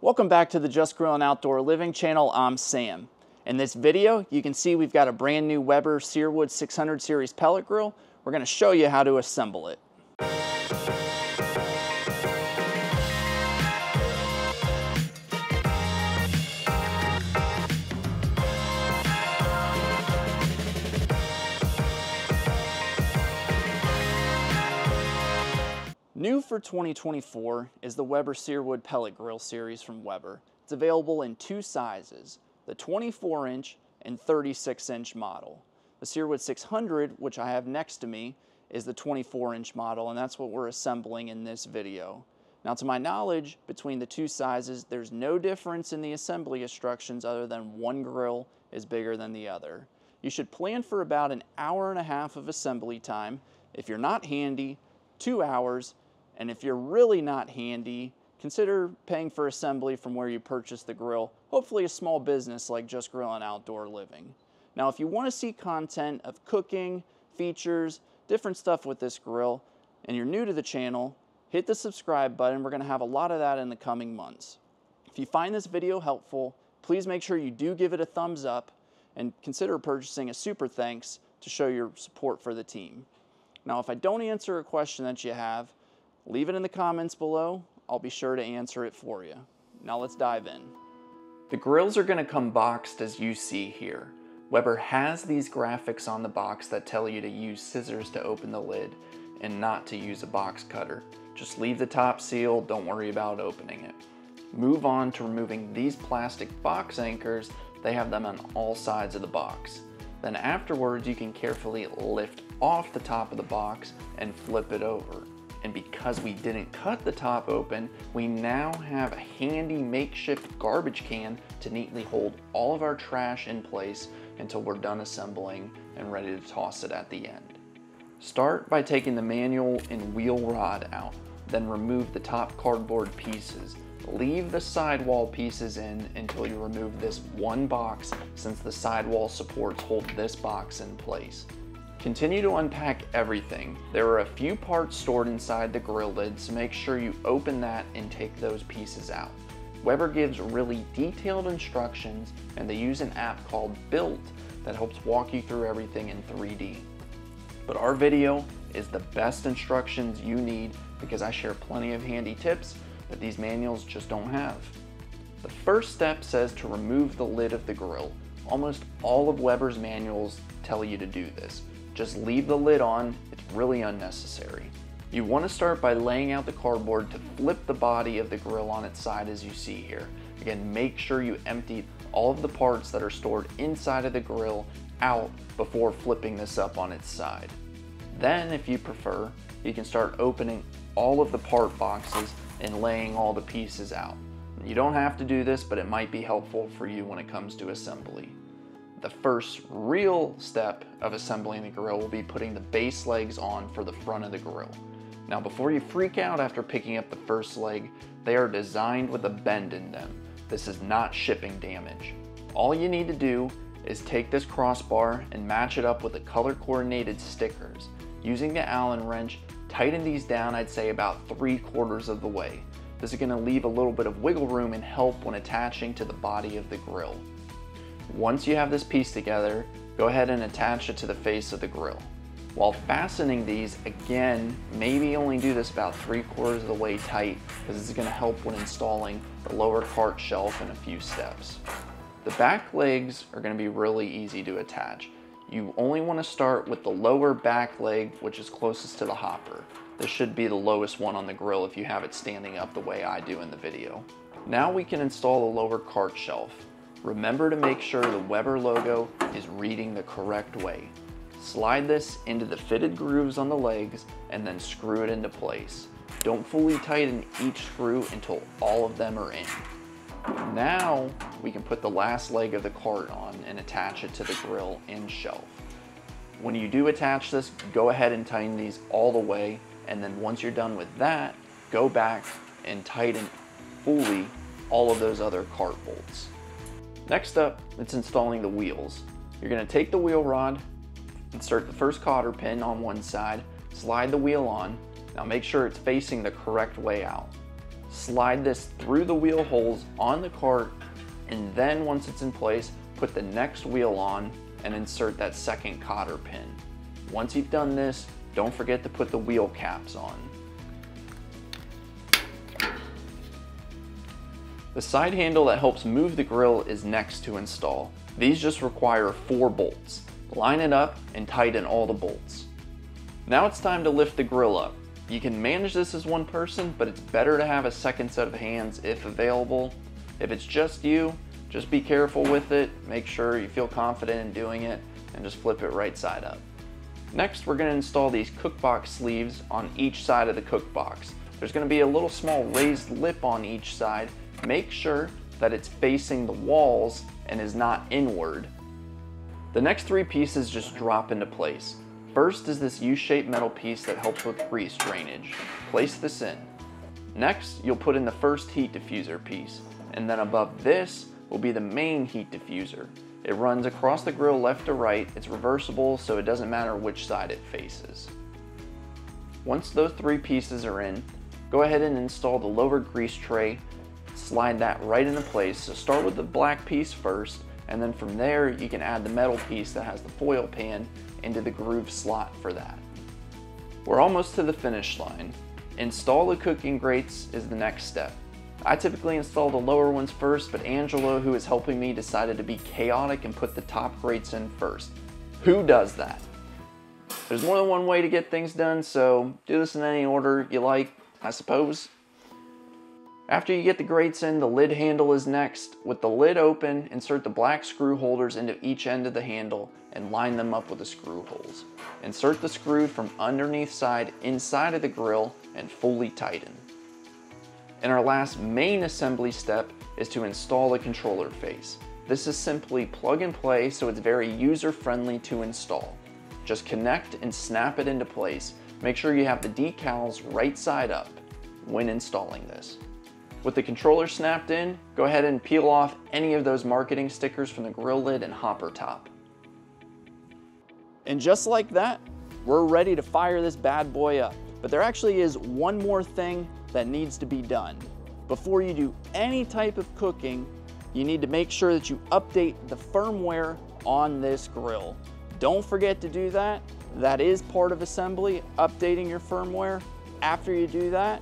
Welcome back to the Just Grill and Outdoor Living channel. I'm Sam. In this video, you can see we've got a brand new Weber Searwood 600 series pellet grill. We're going to show you how to assemble it. New for 2024 is the Weber Searwood Pellet Grill series from Weber. It's available in two sizes, the 24-inch and 36-inch model. The Searwood 600, which I have next to me, is the 24-inch model, and that's what we're assembling in this video. Now, to my knowledge, between the two sizes, there's no difference in the assembly instructions other than one grill is bigger than the other. You should plan for about an hour and a half of assembly time. If you're not handy, 2 hours. And if you're really not handy, consider paying for assembly from where you purchased the grill, hopefully a small business like Just Grill and Outdoor Living. Now, if you want to see content of cooking, features, different stuff with this grill, and you're new to the channel, hit the subscribe button. We're going to have a lot of that in the coming months. If you find this video helpful, please make sure you do give it a thumbs up and consider purchasing a super thanks to show your support for the team. Now, if I don't answer a question that you have, leave it in the comments below. I'll be sure to answer it for you. Now let's dive in. The grills are going to come boxed as you see here. Weber has these graphics on the box that tell you to use scissors to open the lid and not to use a box cutter. Just leave the top sealed, don't worry about opening it. Move on to removing these plastic box anchors. They have them on all sides of the box. Then afterwards you can carefully lift off the top of the box and flip it over. And because we didn't cut the top open, we now have a handy makeshift garbage can to neatly hold all of our trash in place until we're done assembling and ready to toss it at the end. Start by taking the manual and wheel rod out, then remove the top cardboard pieces. Leave the sidewall pieces in until you remove this one box, since the sidewall supports hold this box in place. Continue to unpack everything. There are a few parts stored inside the grill lid, so make sure you open that and take those pieces out. Weber gives really detailed instructions, and they use an app called Built that helps walk you through everything in 3D. But our video is the best instructions you need because I share plenty of handy tips that these manuals just don't have. The first step says to remove the lid of the grill. Almost all of Weber's manuals tell you to do this. Just leave the lid on, it's really unnecessary. You want to start by laying out the cardboard to flip the body of the grill on its side as you see here. Again, make sure you empty all of the parts that are stored inside of the grill out before flipping this up on its side. Then, if you prefer, you can start opening all of the part boxes and laying all the pieces out. You don't have to do this, but it might be helpful for you when it comes to assembly. The first real step of assembling the grill will be putting the base legs on for the front of the grill. Now, before you freak out after picking up the first leg, they are designed with a bend in them. This is not shipping damage. All you need to do is take this crossbar and match it up with the color-coordinated stickers. Using the Allen wrench, tighten these down, I'd say about 3/4 of the way. This is going to leave a little bit of wiggle room and help when attaching to the body of the grill. Once you have this piece together, go ahead and attach it to the face of the grill. While fastening these, again, maybe only do this about 3/4 of the way tight, because this is going to help when installing the lower cart shelf in a few steps. The back legs are going to be really easy to attach. You only want to start with the lower back leg, which is closest to the hopper. This should be the lowest one on the grill if you have it standing up the way I do in the video. Now we can install the lower cart shelf. Remember to make sure the Weber logo is reading the correct way. Slide this into the fitted grooves on the legs and then screw it into place. Don't fully tighten each screw until all of them are in. Now we can put the last leg of the cart on and attach it to the grill and shelf. When you do attach this, go ahead and tighten these all the way, and then once you're done with that, go back and tighten fully all of those other cart bolts. Next up, it's installing the wheels. You're going to take the wheel rod, insert the first cotter pin on one side, slide the wheel on. Now make sure it's facing the correct way out. Slide this through the wheel holes on the cart, and then once it's in place, put the next wheel on and insert that second cotter pin. Once you've done this, don't forget to put the wheel caps on. The side handle that helps move the grill is next to install. These just require 4 bolts. Line it up and tighten all the bolts. Now it's time to lift the grill up. You can manage this as one person, but it's better to have a second set of hands if available. If it's just you, just be careful with it, make sure you feel confident in doing it, and just flip it right side up. Next, we're going to install these cookbox sleeves on each side of the cookbox. There's going to be a little small raised lip on each side. Make sure that it's facing the walls and is not inward. The next 3 pieces just drop into place. First is this U-shaped metal piece that helps with grease drainage. Place this in. Next, you'll put in the first heat diffuser piece, and then above this will be the main heat diffuser. It runs across the grill left to right. It's reversible, so it doesn't matter which side it faces. Once those 3 pieces are in, go ahead and install the lower grease tray. Slide that right into place. So start with the black piece first, and then from there you can add the metal piece that has the foil pan into the groove slot for that. We're almost to the finish line. Install the cooking grates is the next step. I typically install the lower ones first, but Angela, who is helping me, decided to be chaotic and put the top grates in first. Who does that? There's more than one way to get things done, so do this in any order you like, I suppose. After you get the grates in, the lid handle is next. With the lid open, insert the black screw holders into each end of the handle and line them up with the screw holes. Insert the screw from underneath side inside of the grill and fully tighten. And our last main assembly step is to install the controller face. This is simply plug and play, so it's very user-friendly to install. Just connect and snap it into place. Make sure you have the decals right side up when installing this. With the controller snapped in, go ahead and peel off any of those marketing stickers from the grill lid and hopper top. And just like that, we're ready to fire this bad boy up. But there actually is one more thing that needs to be done. Before you do any type of cooking, you need to make sure that you update the firmware on this grill. Don't forget to do that. That is part of assembly, updating your firmware. After you do that,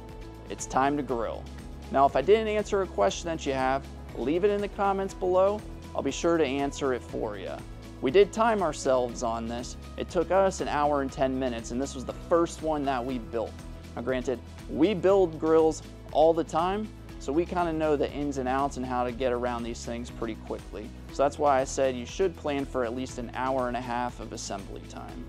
it's time to grill. Now, if I didn't answer a question that you have, leave it in the comments below. I'll be sure to answer it for you. We did time ourselves on this. It took us 1 hour and 10 minutes, and this was the first one that we built. Now, granted, we build grills all the time, so we kind of know the ins and outs and how to get around these things pretty quickly. So that's why I said you should plan for at least 1.5 hours of assembly time.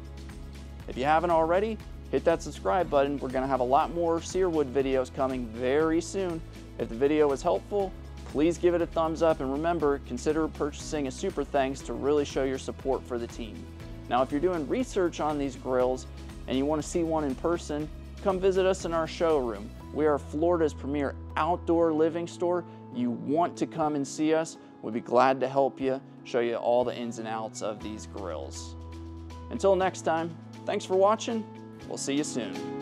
If you haven't already, hit that subscribe button. We're going to have a lot more Searwood videos coming very soon. If the video was helpful, please give it a thumbs up, and remember, consider purchasing a super thanks to really show your support for the team. Now, if you're doing research on these grills and you want to see one in person, come visit us in our showroom. We are Florida's premier outdoor living store. You want to come and see us. We'd be glad to help you, show you all the ins and outs of these grills. Until next time, thanks for watching. We'll see you soon.